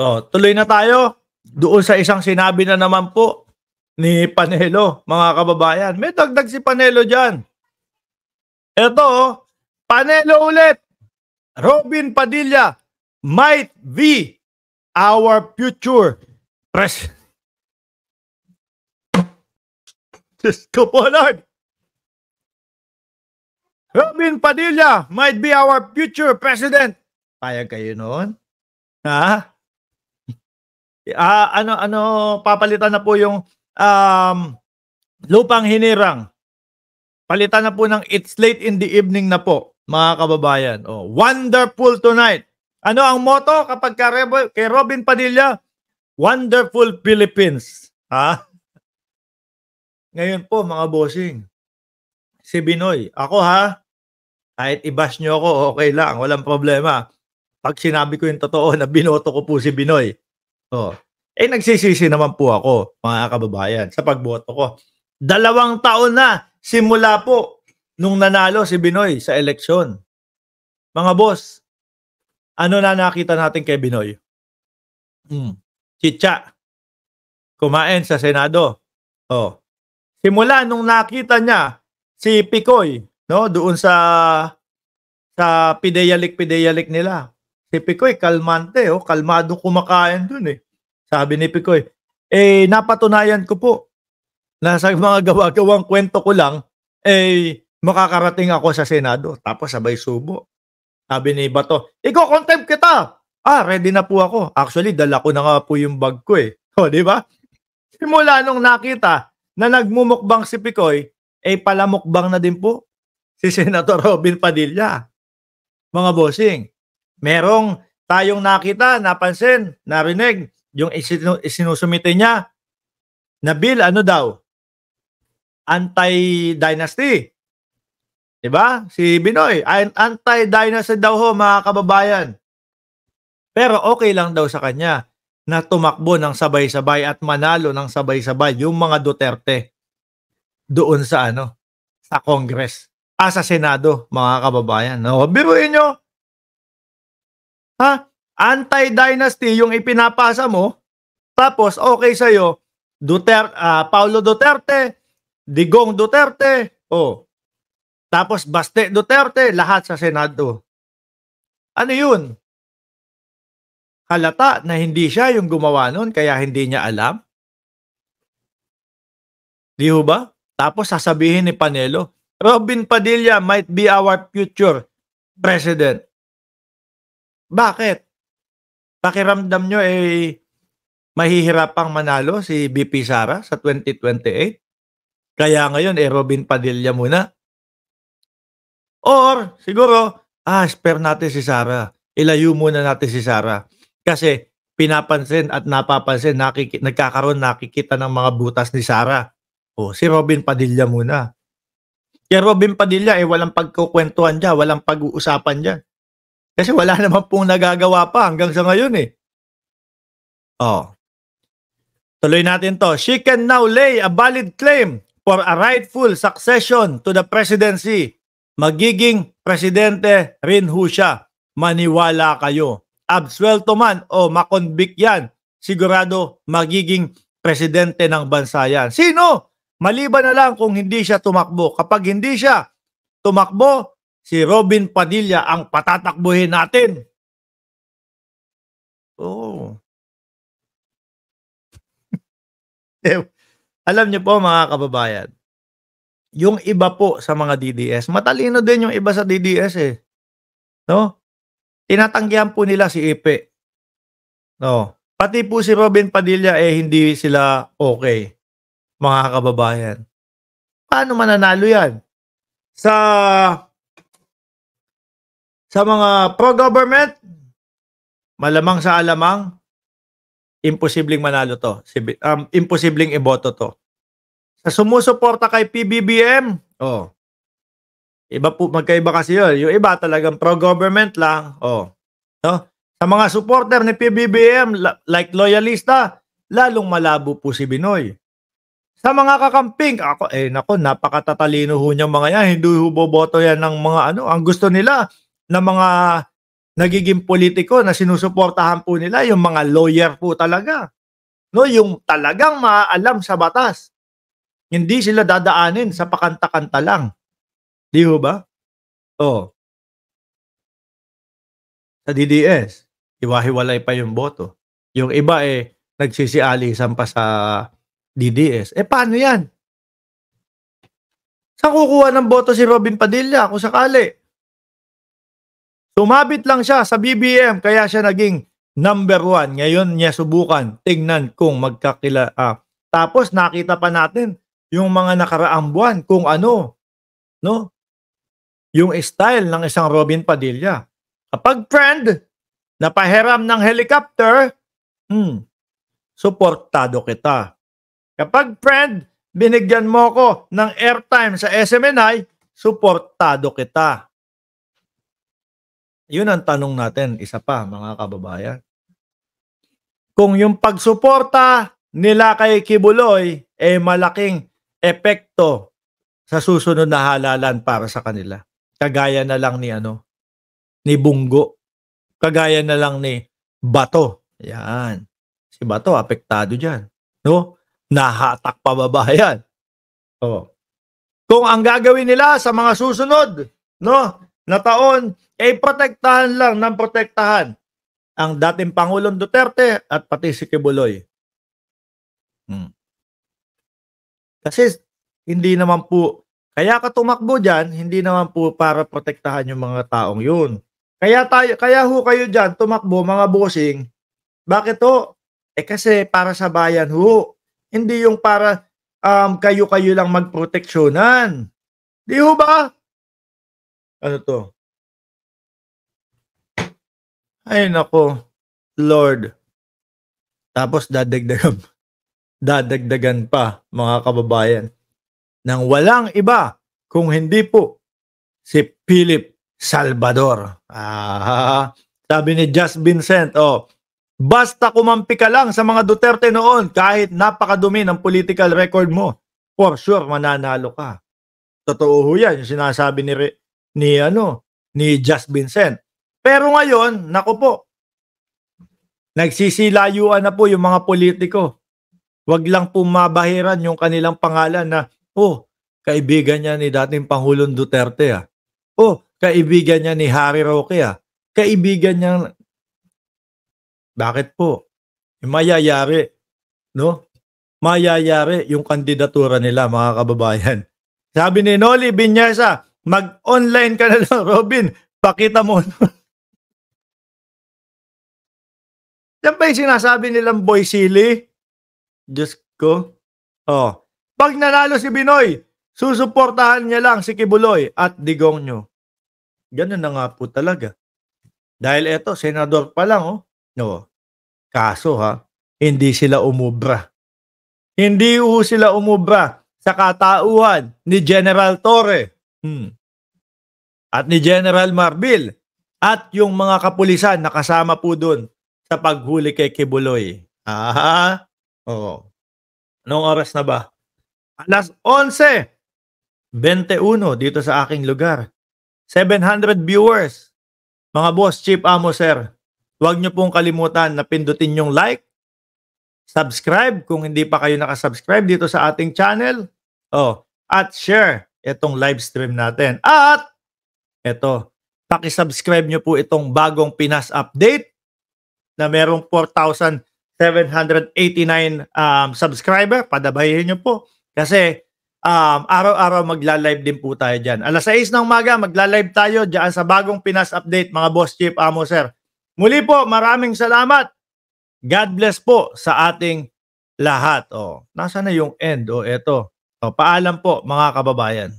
Tuloy na tayo doon sa isang sinabi na naman po ni Panelo, mga kababayan. May dagdag si Panelo diyan. Ito, Panelo ulit. Robin Padilla might be our future president. Diyos ko po, Lord. Robin Padilla might be our future president. Payag kayo noon? Ha? Papalitan na po yung lupang hinirang. Palitan na po ng It's Late in the Evening na po, mga kababayan. Wonderful tonight. Ano ang motto kapag kay Robin Padilla? Wonderful Philippines. Ha? Ngayon po, mga bossing, si Binoy, ako kahit i-bash nyo ako, okay lang, walang problema. Pag sinabi ko yung totoo na binoto ko po si Binoy, nagsisisi naman po ako, mga kababayan, sa pagboto ko. 2 taon na simula po nung nanalo si Binoy sa eleksyon. Mga boss, ano na nakita natin kay Binoy? Chicha. Kumain sa Senado. Simula nung nakita niya si Picoy, doon sa pideyalik nila. Si Picoy kalmante, kalmado kumakain dun eh. Sabi ni Picoy, napatunayan ko po na sa mga gawa-gawang kwento ko lang, makakarating ako sa Senado. Tapos sabay subo. Sabi ni Bato, iko-contempt kita. Ready na po ako. Actually, dala ko na nga po yung bag ko eh. Di ba? Simula nung nakita na nagmumukbang si Picoy, palamukbang na din po si Senator Robin Padilla. Mga bossing, merong tayong nakita, napansin, narinig, yung isinusumite niya na bill, anti-dynasty. Diba? Si Binoy, anti-dynasty daw ho, mga kababayan. Pero okay lang daw sa kanya na tumakbo ng sabay-sabay at manalo ng sabay-sabay yung mga Duterte doon sa sa Congress. Sa Senado, mga kababayan. Biruin nyo. Anti-dynasty yung ipinapasa mo, tapos okay sa'yo, Paulo Duterte, Digong Duterte, tapos Baste Duterte, lahat sa Senado. Ano yun? Halata na hindi siya yung gumawa nun, kaya hindi niya alam? Di ho ba? Tapos sasabihin ni Panelo, Robin Padilla might be our future president. Bakit? Pakiramdam nyo mahihirapang manalo si BP Sara sa 2028? Kaya ngayon Robin Padilla muna. Or siguro, spare natin si Sara. Ilayo muna natin si Sara. Kasi pinapansin at napapansin, nakikita ng mga butas ni Sara. Si Robin Padilla muna. Kaya Robin Padilla walang pagkukwentuhan dyan, walang pag-uusapan dyan. Kasi wala naman pong nagagawa pa hanggang sa ngayon eh. Tuloy natin to. She can now lay a valid claim for a rightful succession to the presidency. Magiging presidente rin ho siya. Maniwala kayo. Absuelto man o makonvict yan, sigurado magiging presidente ng bansa yan. Sino? Maliban na lang kung hindi siya tumakbo. Kapag hindi siya tumakbo, si Robin Padilla ang patatakbuhin natin. Alam niyo po, mga kababayan, yung iba po sa mga DDS, matalino din yung iba sa DDS eh. Tinatanggihan po nila si Ipe. Pati po si Robin Padilla hindi sila okay, mga kababayan. Paano mananalo yan? Sa mga pro-government, malamang sa alamang, imposibleng manalo to. Imposibleng iboto to. Sa sumusuporta kay PBBM, magkaiba kasi yun. Yung iba talagang pro-government lang. Sa mga supporter ni PBBM, like loyalista, lalong malabo po si Binoy. Sa mga kakamping, napakatatalino ho niyang mga yan. Hindi ho boboto yan ng mga ang gusto nila ng mga nagiging politiko na sinusuportahan po nila yung mga lawyer po talaga. No, yung talagang maaalam sa batas. Hindi sila dadaanin sa pakanta-kanta lang. Di ho ba? Oh, sa DDS, hiwa-hiwalay pa yung boto. Yung iba nagsisialisan pa sa DDS. Paano yan? Saan kukuha ng boto si Robin Padilla kung sakali? Sumabit lang siya sa BBM kaya siya naging number 1. Ngayon niya subukan. Tingnan kung tapos nakita pa natin yung mga nakaraang buwan kung ano, no? Yung style ng isang Robin Padilla. Kapag friend, napahiram ng helicopter, suportado kita. Kapag friend, binigyan mo ko ng airtime sa SMNI, suportado kita. Yun ang tanong natin, isa pa mga kababayan. Kung yung pagsuporta nila kay Kibuloy malaking epekto sa susunod na halalan para sa kanila. Kagaya na lang ni Bunggo. Kagaya na lang ni Bato. Yan. Si Bato apektado diyan, no? Nahatak pababayan. Oh. Kung ang gagawin nila sa mga susunod, na taon protektahan lang ng protektahan ang dating Pangulong Duterte at pati si Kibuloy. Kasi hindi naman po, kaya ka tumakbo diyan, hindi naman po para protektahan yung mga taong yun. Kaya kayo diyan tumakbo mga bossing. Bakit to? Kasi para sa bayan ho. Hindi yung para kayo lang magproteksyonan. Di ho ba? Ano to? Ay nako, Lord. Tapos dadagdagan pa mga kababayan ng walang iba kung hindi po si Philip Salvador. Sabi ni Just Vincent, basta kumampi ka lang sa mga Duterte noon kahit napakadumi ng political record mo, for sure mananalo ka. Totoo ho yan, yung sinasabi ni Just Vincent. Pero ngayon, naku po, nagsisilayuan na po yung mga politiko. Wag lang po mabahiran yung kanilang pangalan na, kaibigan niya ni dating Pangulong Duterte kaibigan niya ni Harry Roque kaibigan niya. Bakit po? Mayayari, no? Mayayari yung kandidatura nila mga kababayan. Sabi ni Noli Binyasa, mag-online ka na lang, Robin. Pakita mo. Yan ba yung sinasabi nilang boy silly? Diyos ko. Pag nanalo si Binoy, susuportahan niya lang si Kibuloy at Digong nyo. Ganun na nga po talaga. Dahil eto, senador pa lang, Kaso hindi sila umubra. Hindi sila umubra sa katauhan ni General Torre at ni General Marbil at yung mga kapulisan na kasama po dun sa paghuli kay Kibuloy. Anong oras na ba? Alas 11:21 dito sa aking lugar. 700 viewers. Mga boss, Chief Amo, sir. Huwag niyo pong kalimutan na pindutin yung like, subscribe kung hindi pa kayo nakasubscribe dito sa ating channel. At share itong live stream natin. At ito, paki-subscribe niyo po itong bagong Pinas Update na merong 4,789 subscriber. Padabayin niyo po kasi araw-araw magla-live din po tayo dyan. Alas 6 ng umaga, magla-live tayo dyan sa bagong Pinas Update, mga boss, Chief Amo, sir. Muli po, maraming salamat. God bless po sa ating lahat. Nasaan na yung end? Eto. Paalam po mga kababayan.